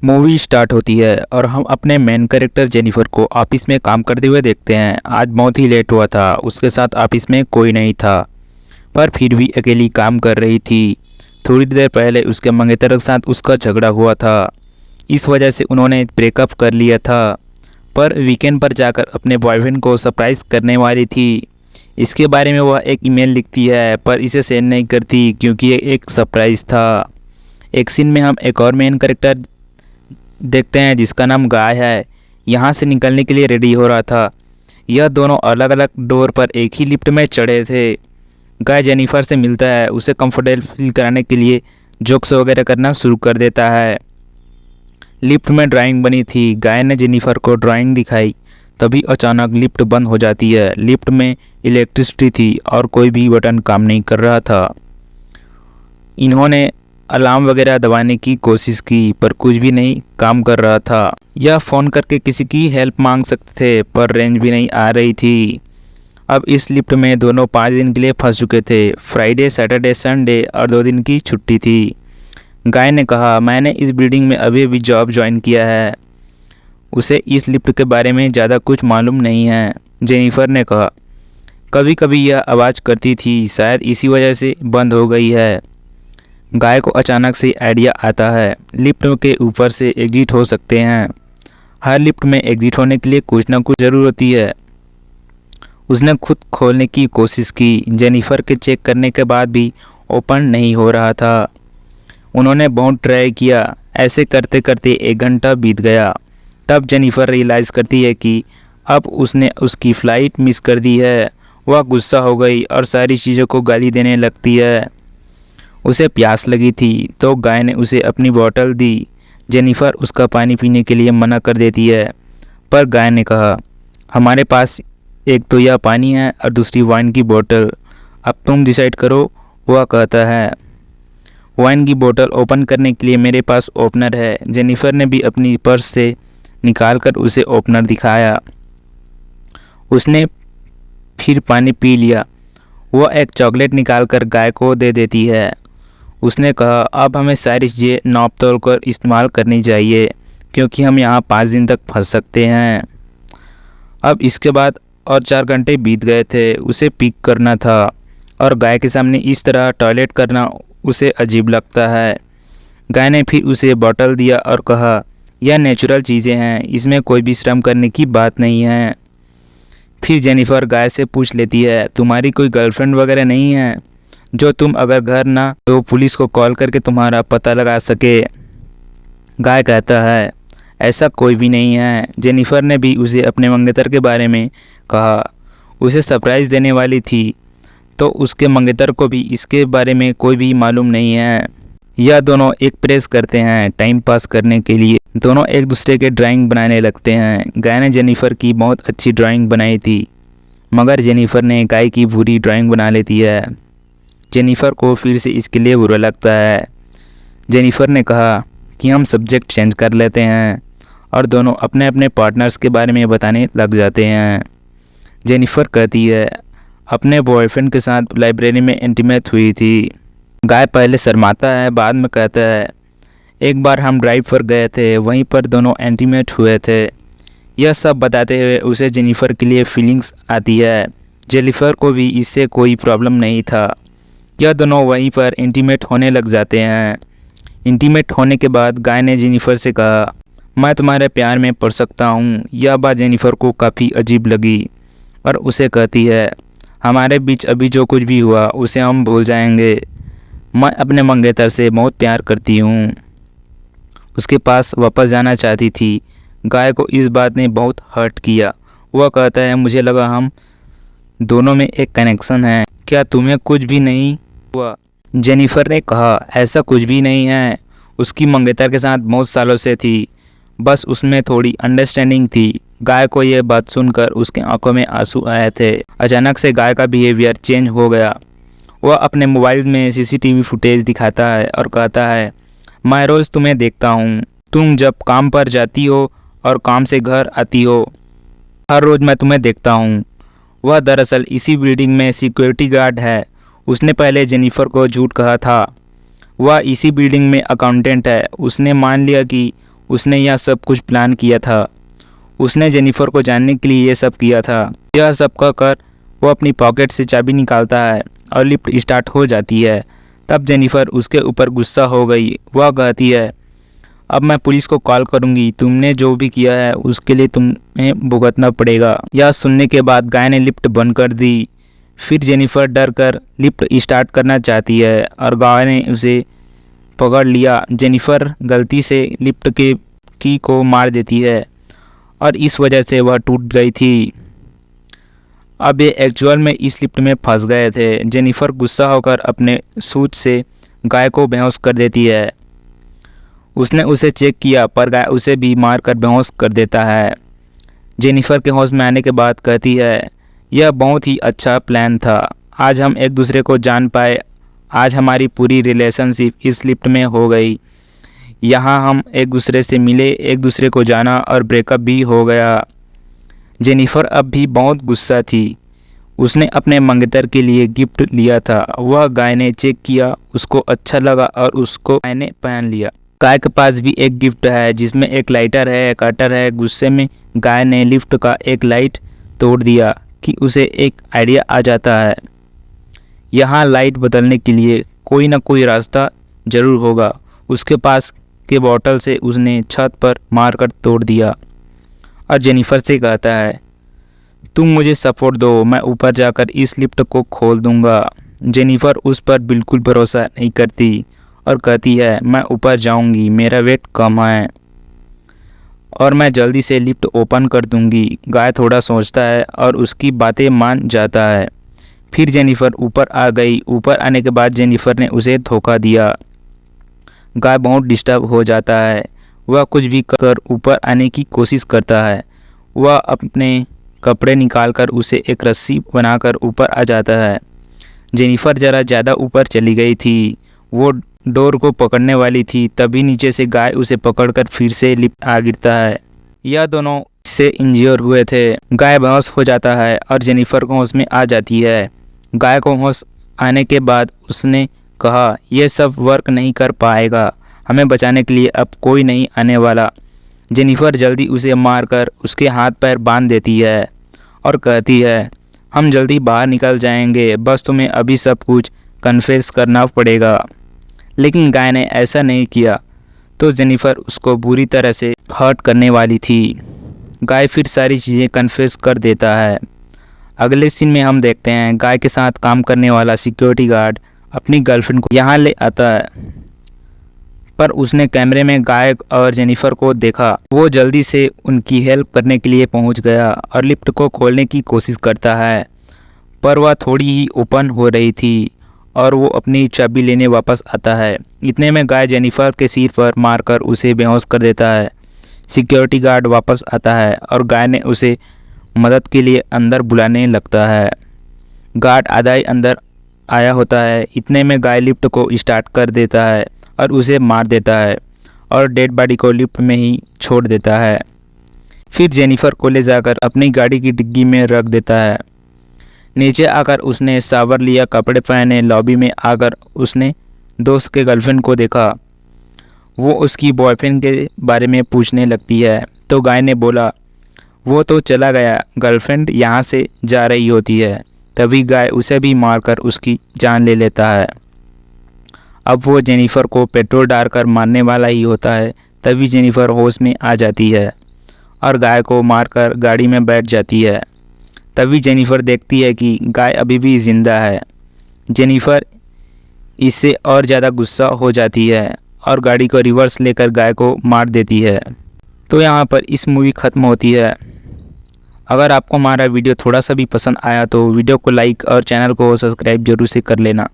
Movie start होती है और हम अपने मेन कैरेक्टर जेनिफर को ऑफिस में काम करते हुए देखते हैं। आज बहुत ही लेट हुआ था, उसके साथ ऑफिस में कोई नहीं था, पर फिर भी अकेली काम कर रही थी। थोड़ी देर पहले उसके मंगेतर के साथ उसका झगड़ा हुआ था, इस वजह से उन्होंने ब्रेकअप कर लिया था। पर वीकेंड पर जाकर अपने बॉयफ्रेंड को सरप्राइज़ करने वाली थी। इसके बारे में वह एक ईमेल लिखती है, पर इसे सेंड नहीं करती क्योंकि ये एक सरप्राइज़ था। एक सीन में हम एक और मेन कैरेक्टर देखते हैं जिसका नाम गाय है। यहाँ से निकलने के लिए रेडी हो रहा था। यह दोनों अलग अलग डोर पर एक ही लिफ्ट में चढ़े थे। गाय जेनिफर से मिलता है, उसे कंफर्टेबल फील कराने के लिए जोक्स वगैरह करना शुरू कर देता है। लिफ्ट में ड्राइंग बनी थी। गाय ने जेनिफर को ड्राइंग दिखाई, तभी अचानक लिफ्ट बंद हो जाती है। लिफ्ट में इलेक्ट्रिसिटी थी और कोई भी बटन काम नहीं कर रहा था। इन्होंने अलार्म वगैरह दबाने की कोशिश की, पर कुछ भी नहीं काम कर रहा था। यह फ़ोन करके किसी की हेल्प मांग सकते थे, पर रेंज भी नहीं आ रही थी। अब इस लिफ्ट में दोनों 5 दिन के लिए फंस चुके थे। फ्राइडे, सैटरडे, संडे और 2 दिन की छुट्टी थी। गाय ने कहा, मैंने इस बिल्डिंग में अभी अभी जॉब ज्वाइन किया है, उसे इस लिफ्ट के बारे में ज़्यादा कुछ मालूम नहीं है। जेनिफर ने कहा, कभी कभी यह आवाज़ करती थी, शायद इसी वजह से बंद हो गई है। गाय को अचानक से आइडिया आता है, लिफ्ट के ऊपर से एग्जिट हो सकते हैं। हर लिफ्ट में एग्जिट होने के लिए कुछ ना कुछ ज़रूर होती है। उसने खुद खोलने की कोशिश की। जेनिफर के चेक करने के बाद भी ओपन नहीं हो रहा था। उन्होंने बहुत ट्राई किया। ऐसे करते करते 1 घंटा बीत गया। तब जेनिफर रियलाइज़ करती है कि अब उसने उसकी फ़्लाइट मिस कर दी है। वह गुस्सा हो गई और सारी चीज़ों को गाली देने लगती है। उसे प्यास लगी थी तो गाय ने उसे अपनी बोतल दी। जेनिफर उसका पानी पीने के लिए मना कर देती है, पर गाय ने कहा, हमारे पास एक तो यह पानी है और दूसरी वाइन की बोतल, अब तुम डिसाइड करो। वह कहता है, वाइन की बोतल ओपन करने के लिए मेरे पास ओपनर है। जेनिफर ने भी अपनी पर्स से निकालकर उसे ओपनर दिखाया। उसने फिर पानी पी लिया। वह एक चॉकलेट निकालकर गाय को दे देती है। उसने कहा, अब हमें सारी चीज़ें नाप तोल कर इस्तेमाल करनी चाहिए क्योंकि हम यहाँ 5 दिन तक फंस सकते हैं। अब इसके बाद और 4 घंटे बीत गए थे। उसे पिक करना था और गाय के सामने इस तरह टॉयलेट करना उसे अजीब लगता है। गाय ने फिर उसे बॉटल दिया और कहा, यह नेचुरल चीज़ें हैं, इसमें कोई भी श्रम करने की बात नहीं है। फिर जेनिफर गाय से पूछ लेती है, तुम्हारी कोई गर्लफ्रेंड वगैरह नहीं है जो तुम अगर घर ना तो पुलिस को कॉल करके तुम्हारा पता लगा सके? गाय कहता है, ऐसा कोई भी नहीं है। जेनिफर ने भी उसे अपने मंगेतर के बारे में कहा। उसे सरप्राइज़ देने वाली थी तो उसके मंगेतर को भी इसके बारे में कोई भी मालूम नहीं है। यह दोनों एक प्रेस करते हैं टाइम पास करने के लिए। दोनों एक दूसरे के ड्राइंग बनाने लगते हैं। गाय ने जेनिफर की बहुत अच्छी ड्राइंग बनाई थी, मगर जेनिफर ने गाय की बुरी ड्राइंग बना लेती है। जेनिफर को फिर से इसके लिए बुरा लगता है। जेनिफर ने कहा कि हम सब्जेक्ट चेंज कर लेते हैं और दोनों अपने अपने पार्टनर्स के बारे में बताने लग जाते हैं। जेनिफर कहती है, अपने बॉयफ्रेंड के साथ लाइब्रेरी में इंटीमेट हुई थी। गाय पहले शर्माता है, बाद में कहता है, एक बार हम ड्राइव पर गए थे, वहीं पर दोनों इंटीमेट हुए थे। यह सब बताते हुए उसे जेनिफर के लिए फीलिंग्स आती है। जेनिफर को भी इससे कोई प्रॉब्लम नहीं था। यह दोनों वहीं पर इंटीमेट होने लग जाते हैं। इंटीमेट होने के बाद गाय ने जेनिफर से कहा, मैं तुम्हारे प्यार में पड़ सकता हूँ। यह बात जेनिफर को काफ़ी अजीब लगी और उसे कहती है, हमारे बीच अभी जो कुछ भी हुआ उसे हम भूल जाएंगे। मैं अपने मंगेतर से बहुत प्यार करती हूँ। उसके पास वापस जाना चाहती थी। गाय को इस बात ने बहुत हर्ट किया। वह कहता है, मुझे लगा हम दोनों में एक कनेक्शन है, क्या तुम्हें कुछ भी नहीं हुआ? जेनिफर ने कहा, ऐसा कुछ भी नहीं है। उसकी मंगेतर के साथ बहुत सालों से थी, बस उसमें थोड़ी अंडरस्टैंडिंग थी। गाय को यह बात सुनकर उसके आंखों में आंसू आए थे। अचानक से गाय का बिहेवियर चेंज हो गया। वह अपने मोबाइल में सीसीटीवी फुटेज दिखाता है और कहता है, मैं रोज़ तुम्हें देखता हूँ। तुम जब काम पर जाती हो और काम से घर आती हो, हर रोज़ मैं तुम्हें देखता हूँ। वह दरअसल इसी बिल्डिंग में सिक्योरिटी गार्ड है। उसने पहले जेनिफर को झूठ कहा था। वह इसी बिल्डिंग में अकाउंटेंट है। उसने मान लिया कि उसने यह सब कुछ प्लान किया था। उसने जेनिफर को जानने के लिए ये सब किया था। यह सब कहकर वो अपनी पॉकेट से चाबी निकालता है और लिफ्ट स्टार्ट हो जाती है। तब जेनिफर उसके ऊपर गुस्सा हो गई। वह कहती है, अब मैं पुलिस को कॉल करूंगी, तुमने जो भी किया है उसके लिए तुम्हें भुगतना पड़ेगा। यह सुनने के बाद गाय ने लिफ्ट बंद कर दी। फिर जेनिफर डर कर लिफ्ट स्टार्ट करना चाहती है और गाय ने उसे पकड़ लिया। जेनिफर गलती से लिफ्ट के की को मार देती है और इस वजह से वह टूट गई थी। अब ये एक्चुअल में इस लिफ्ट में फंस गए थे। जेनिफर गुस्सा होकर अपने सूट से गाय को बेहोश कर देती है। उसने उसे चेक किया पर गाय उसे भी मार कर बेहोश कर देता है। जेनिफर के होश में आने के बाद कहती है, यह बहुत ही अच्छा प्लान था। आज हम एक दूसरे को जान पाए। आज हमारी पूरी रिलेशनशिप इस लिफ्ट में हो गई। यहाँ हम एक दूसरे से मिले, एक दूसरे को जाना और ब्रेकअप भी हो गया। जेनिफर अब भी बहुत गुस्सा थी। उसने अपने मंगेतर के लिए गिफ्ट लिया था। वह गाय ने चेक किया, उसको अच्छा लगा और उसको गाय ने पहन लिया। गाय के पास भी एक गिफ्ट है जिसमें एक लाइटर है, कटर है। गुस्से में गाय ने लिफ्ट का एक लाइट तोड़ दिया कि उसे एक आइडिया आ जाता है। यहाँ लाइट बदलने के लिए कोई ना कोई रास्ता ज़रूर होगा। उसके पास के बोतल से उसने छत पर मारकर तोड़ दिया और जेनिफर से कहता है, तुम मुझे सपोर्ट दो, मैं ऊपर जाकर इस लिफ्ट को खोल दूंगा। जेनिफर उस पर बिल्कुल भरोसा नहीं करती और कहती है, मैं ऊपर जाऊंगी, मेरा वेट कम है और मैं जल्दी से लिफ्ट ओपन कर दूंगी। गाय थोड़ा सोचता है और उसकी बातें मान जाता है। फिर जेनिफर ऊपर आ गई। ऊपर आने के बाद जेनिफर ने उसे धोखा दिया। गाय बहुत डिस्टर्ब हो जाता है। वह कुछ भी कर ऊपर आने की कोशिश करता है। वह अपने कपड़े निकालकर उसे एक रस्सी बनाकर ऊपर आ जाता है। जेनिफर ज़रा ज़्यादा ऊपर चली गई थी। वो डोर को पकड़ने वाली थी, तभी नीचे से गाय उसे पकड़कर फिर से लिफ्ट आ गिरता है। यह दोनों इससे इंज्योर हुए थे। गाय बेहोश हो जाता है और जेनिफर को होश में आ जाती है। गाय को होश आने के बाद उसने कहा, यह सब वर्क नहीं कर पाएगा, हमें बचाने के लिए अब कोई नहीं आने वाला। जेनिफर जल्दी उसे मारकर उसके हाथ पैर बांध देती है और कहती है, हम जल्दी बाहर निकल जाएंगे, बस तुम्हें अभी सब कुछ कन्फेस करना पड़ेगा। लेकिन गाय ने ऐसा नहीं किया तो जेनिफर उसको बुरी तरह से हर्ट करने वाली थी। गाय फिर सारी चीज़ें कन्फेस कर देता है। अगले सीन में हम देखते हैं गाय के साथ काम करने वाला सिक्योरिटी गार्ड अपनी गर्लफ्रेंड को यहाँ ले आता है, पर उसने कैमरे में गाय और जेनिफर को देखा। वो जल्दी से उनकी हेल्प करने के लिए पहुँच गया और लिफ्ट को खोलने की कोशिश करता है, पर वह थोड़ी ही ओपन हो रही थी और वो अपनी चाबी लेने वापस आता है। इतने में गाय जेनिफर के सिर पर मारकर उसे बेहोश कर देता है। सिक्योरिटी गार्ड वापस आता है और गाय ने उसे मदद के लिए अंदर बुलाने लगता है। गार्ड आधा ही अंदर आया होता है। इतने में गाय लिफ्ट को स्टार्ट कर देता है और उसे मार देता है और डेड बॉडी को लिफ्ट में ही छोड़ देता है। फिर जेनिफर को ले जाकर अपनी गाड़ी की डिग्गी में रख देता है। नीचे आकर उसने शावर लिया, कपड़े पहने। लॉबी में आकर उसने दोस्त के गर्लफ्रेंड को देखा। वो उसकी बॉयफ्रेंड के बारे में पूछने लगती है तो गाय ने बोला, वो तो चला गया, गर्लफ्रेंड यहाँ से जा रही होती है। तभी गाय उसे भी मारकर उसकी जान ले लेता है। अब वो जेनिफर को पेट्रोल डालकर मारने वाला ही होता है। तभी जेनिफर होश में आ जाती है और गाय को मारकर गाड़ी में बैठ जाती है। तभी जेनिफर देखती है कि गाय अभी भी ज़िंदा है। जेनिफर इससे और ज़्यादा गुस्सा हो जाती है और गाड़ी को रिवर्स लेकर गाय को मार देती है। तो यहाँ पर इस मूवी ख़त्म होती है। अगर आपको हमारा वीडियो थोड़ा सा भी पसंद आया तो वीडियो को लाइक और चैनल को सब्सक्राइब जरूर से कर लेना।